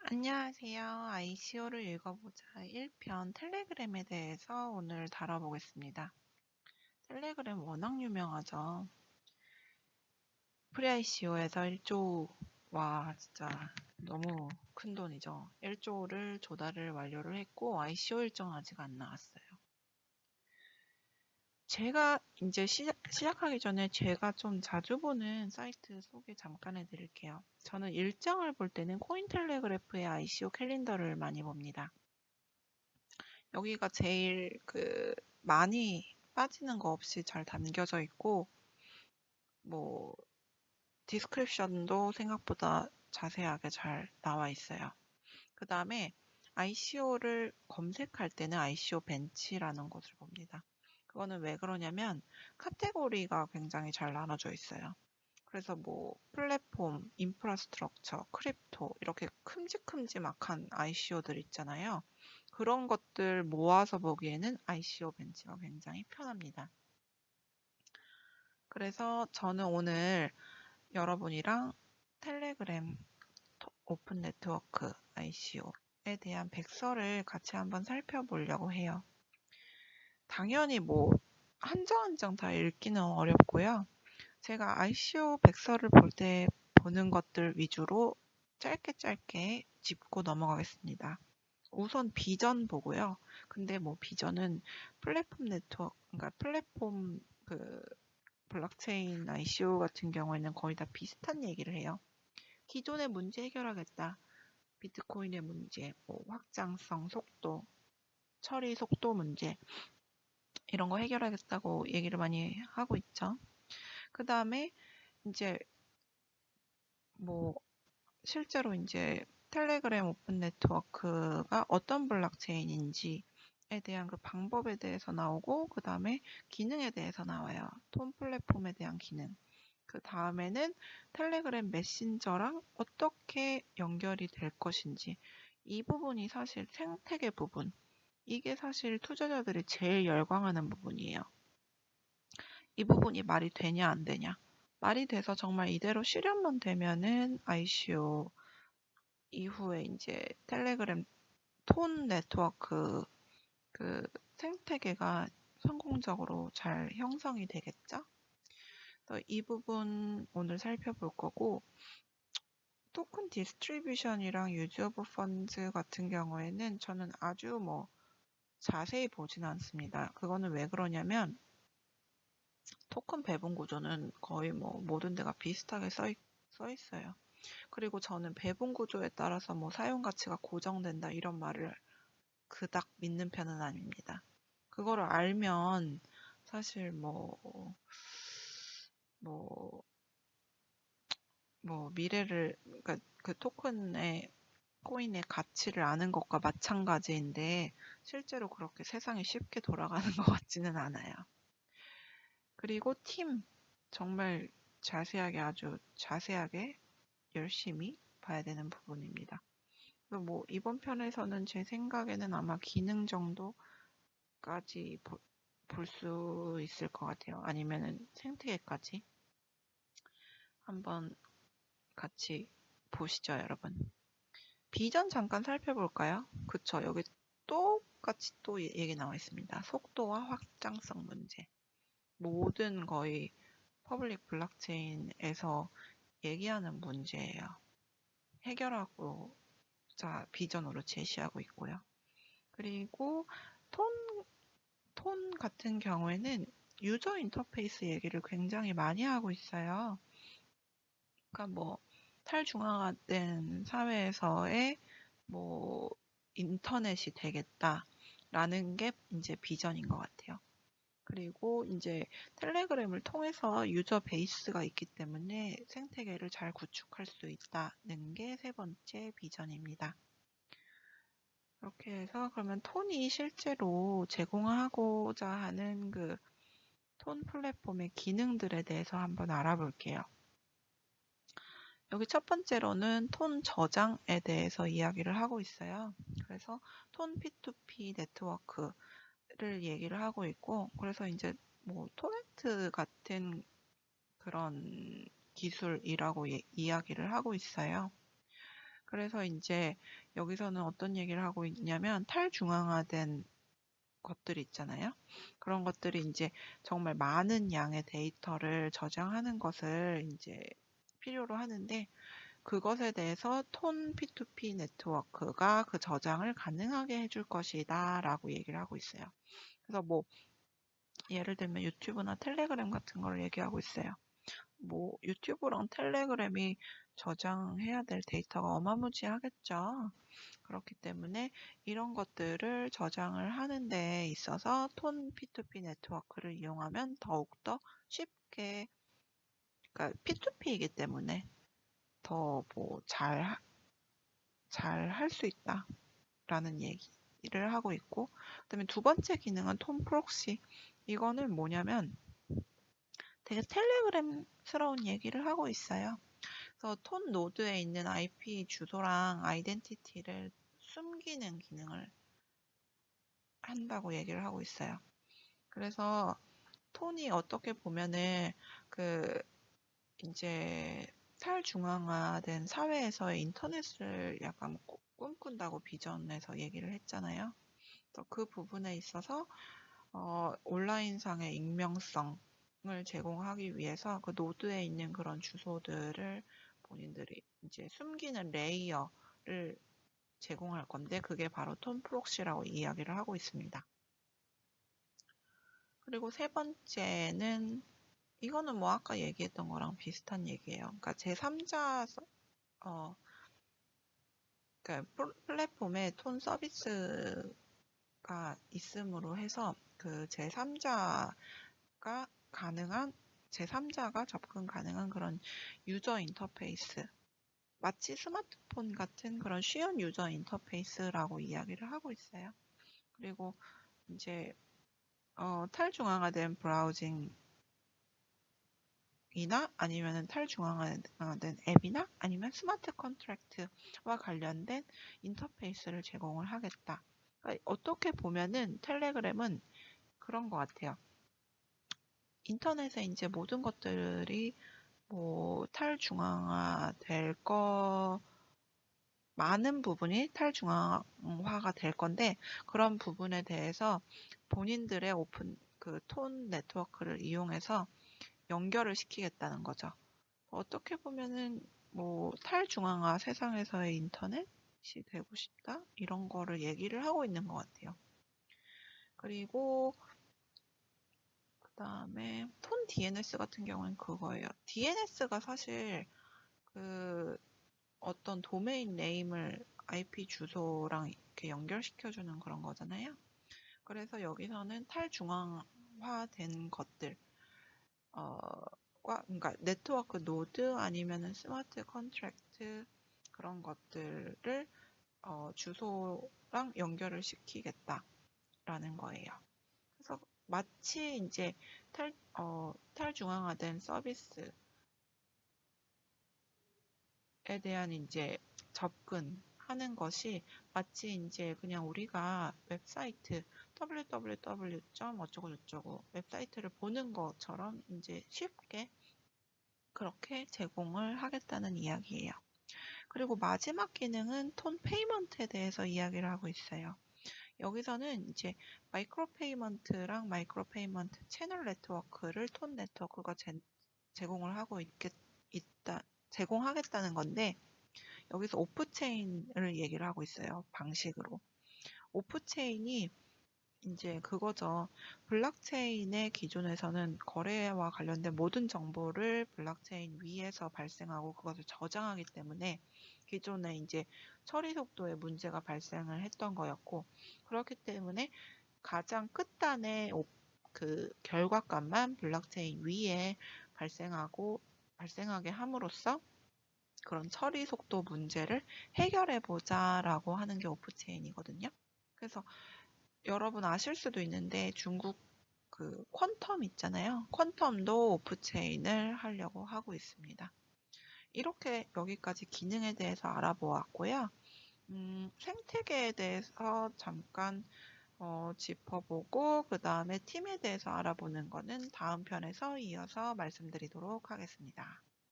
안녕하세요. ICO를 읽어보자 1편 텔레그램에 대해서 오늘 다뤄보겠습니다. 텔레그램 워낙 유명하죠. 프리-ICO에서 1조, 와 진짜 너무 큰 돈이죠. 1조를 조달을 완료를 했고 ICO 일정 아직 안 나왔어요. 제가 이제 시작하기 전에 제가 좀 자주 보는 사이트 소개 잠깐 해드릴게요. 저는 일정을 볼 때는 코인텔레그래프의 ICO 캘린더를 많이 봅니다. 여기가 제일 많이 빠지는 거 없이 잘 담겨져 있고, 뭐 디스크립션도 생각보다 자세하게 잘 나와 있어요. 그 다음에 ICO를 검색할 때는 ICO 벤치라는 곳을 봅니다. 그거는 왜 그러냐면 카테고리가 굉장히 잘 나눠져 있어요. 그래서 뭐 플랫폼, 인프라스트럭처, 크립토 이렇게 큼직큼직한 ICO들 있잖아요. 그런 것들 모아서 보기에는 ICO 벤치가 굉장히 편합니다. 그래서 저는 오늘 여러분이랑 텔레그램 오픈 네트워크 ICO에 대한 백서를 같이 한번 살펴보려고 해요. 당연히 뭐 한정 한정 다 읽기는 어렵고요. 제가 ICO 백서를 볼 때 보는 것들 위주로 짧게 짚고 넘어가겠습니다. 우선 비전 보고요. 근데 뭐 비전은 플랫폼 네트워크, 그러니까 플랫폼 블록체인 ICO 같은 경우에는 거의 다 비슷한 얘기를 해요. 기존의 문제 해결하겠다. 비트코인의 문제, 뭐 확장성, 속도, 처리 속도 문제 이런 거 해결하겠다고 얘기를 많이 하고 있죠. 그 다음에 이제 뭐 실제로 이제 텔레그램 오픈 네트워크가 어떤 블록체인인지에 대한 그 방법에 대해서 나오고 그 다음에 기능에 대해서 나와요. 톤 플랫폼에 대한 기능. 그 다음에는 텔레그램 메신저랑 어떻게 연결이 될 것인지 이 부분이 사실 생태계 부분. 이게 사실 투자자들이 제일 열광하는 부분이에요. 이 부분이 말이 되냐 안 되냐. 말이 돼서 정말 이대로 실현만 되면은 ICO 이후에 이제 텔레그램 톤 네트워크 그 생태계가 성공적으로 잘 형성이 되겠죠? 이 부분 오늘 살펴볼 거고, 토큰 디스트리뷰션이랑 유즈 오브 펀드 같은 경우에는 저는 아주 뭐 자세히 보지는 않습니다. 그거는 왜 그러냐면 토큰 배분 구조는 거의 뭐 모든 데가 비슷하게 써 있어요. 그리고 저는 배분 구조에 따라서 뭐 사용 가치가 고정된다 이런 말을 그닥 믿는 편은 아닙니다. 그거를 알면 사실 뭐, 미래를, 그러니까 그 토큰의 코인의 가치를 아는 것과 마찬가지인데 실제로 그렇게 세상이 쉽게 돌아가는 것 같지는 않아요. 그리고 팀, 정말 아주 자세하게 열심히 봐야 되는 부분입니다. 뭐 이번 편에서는 제 생각에는 아마 기능 정도까지 볼 수 있을 것 같아요. 아니면은 생태계까지 한번 같이 보시죠, 여러분. 비전 잠깐 살펴볼까요? 그쵸, 여기 똑같이 또 얘기 나와 있습니다. 속도와 확장성 문제. 모든 거의 퍼블릭 블록체인에서 얘기하는 문제예요. 해결하고자 비전으로 제시하고 있고요. 그리고 톤 같은 경우에는 유저 인터페이스 얘기를 굉장히 많이 하고 있어요. 그러니까 뭐 탈중앙화된 사회에서의 뭐 인터넷이 되겠다라는 게 이제 비전인 것 같아요. 그리고 이제 텔레그램을 통해서 유저 베이스가 있기 때문에 생태계를 잘 구축할 수 있다는 게 세 번째 비전입니다. 이렇게 해서 그러면 톤이 실제로 제공하고자 하는 그 톤 플랫폼의 기능들에 대해서 한번 알아볼게요. 여기 첫 번째로는 톤 저장에 대해서 이야기를 하고 있어요. 그래서 톤 P2P 네트워크를 얘기를 하고 있고, 그래서 이제 뭐 토렌트 같은 그런 기술이라고 이야기를 하고 있어요. 그래서 이제 여기서는 어떤 얘기를 하고 있냐면 탈중앙화된 것들이 있잖아요. 그런 것들이 이제 정말 많은 양의 데이터를 저장하는 것을 이제 필요로 하는데 그것에 대해서 톤 P2P 네트워크가 그 저장을 가능하게 해줄 것이다 라고 얘기를 하고 있어요. 그래서 뭐 예를 들면 유튜브나 텔레그램 같은 걸 얘기하고 있어요. 뭐 유튜브랑 텔레그램이 저장해야 될 데이터가 어마무지하겠죠. 그렇기 때문에 이런 것들을 저장을 하는 데 있어서 톤 P2P 네트워크를 이용하면 더욱더 쉽게, 그러니까 P2P이기 때문에 더 뭐 잘 할 수 있다라는 얘기를 하고 있고, 그다음에 두 번째 기능은 톤 프록시. 이거는 뭐냐면 되게 텔레그램스러운 얘기를 하고 있어요. 그래서 톤 노드에 있는 IP 주소랑 아이덴티티를 숨기는 기능을 한다고 얘기를 하고 있어요. 그래서 톤이 어떻게 보면은 그 이제 탈중앙화된 사회에서의 인터넷을 약간 꿈꾼다고 비전에서 얘기를 했잖아요. 그래서 그 부분에 있어서 온라인상의 익명성을 제공하기 위해서 그 노드에 있는 그런 주소들을 본인들이 이제 숨기는 레이어를 제공할 건데 그게 바로 톤 프록시라고 이야기를 하고 있습니다. 그리고 세 번째는 이거는 뭐 아까 얘기했던 거랑 비슷한 얘기예요. 그러니까 제3자 그러니까 플랫폼에 톤 서비스가 있음으로 해서 그 제3자가 접근 가능한 그런 유저 인터페이스, 마치 스마트폰 같은 그런 쉬운 유저 인터페이스라고 이야기를 하고 있어요. 그리고 이제 탈중앙화된 브라우징 이나 아니면 탈중앙화된 앱이나 아니면 스마트 컨트랙트와 관련된 인터페이스를 제공을 하겠다. 그러니까 어떻게 보면은 텔레그램은 그런 것 같아요. 인터넷에 이제 모든 것들이 뭐 탈중앙화 될 거, 많은 부분이 탈중앙화가 될 건데 그런 부분에 대해서 본인들의 오픈 그 톤 네트워크를 이용해서 연결을 시키겠다는 거죠. 어떻게 보면은 뭐 탈중앙화 세상에서의 인터넷이 되고 싶다 이런 거를 얘기를 하고 있는 것 같아요. 그리고 그 다음에 톤 DNS 같은 경우는 그거예요. DNS가 사실 그 어떤 도메인 네임을 IP 주소랑 이렇게 연결시켜주는 그런 거잖아요. 그래서 여기서는 탈중앙화된 것들, 그러니까 네트워크 노드 아니면은 스마트 컨트랙트 그런 것들을 주소랑 연결을 시키겠다라는 거예요. 그래서 마치 이제 탈중앙화된 서비스에 대한 이제 접근하는 것이 마치 이제 그냥 우리가 웹사이트 www. 어쩌고저쩌고 웹사이트를 보는 것처럼 이제 쉽게 그렇게 제공을 하겠다는 이야기예요. 그리고 마지막 기능은 톤 페이먼트에 대해서 이야기를 하고 있어요. 여기서는 이제 마이크로 페이먼트랑 마이크로 페이먼트 채널 네트워크를 톤 네트워크가 제공을 하고 제공하겠다는 건데 여기서 오프체인을 얘기를 하고 있어요. 방식으로. 오프체인이 이제 그거죠. 블록체인의 기존에서는 거래와 관련된 모든 정보를 블록체인 위에서 발생하고 그것을 저장하기 때문에 기존에 이제 처리 속도에 문제가 발생을 했던 거였고 그렇기 때문에 가장 끝단의 그 결과값만 블록체인 위에 발생하게 함으로써 그런 처리 속도 문제를 해결해 보자라고 하는 게 오프체인이거든요. 그래서 여러분 아실 수도 있는데 중국 그 퀀텀 있잖아요. 퀀텀도 오프체인을 하려고 하고 있습니다. 이렇게 여기까지 기능에 대해서 알아보았고요. 생태계에 대해서 잠깐 짚어보고 그 다음에 팀에 대해서 알아보는 거는 다음 편에서 이어서 말씀드리도록 하겠습니다.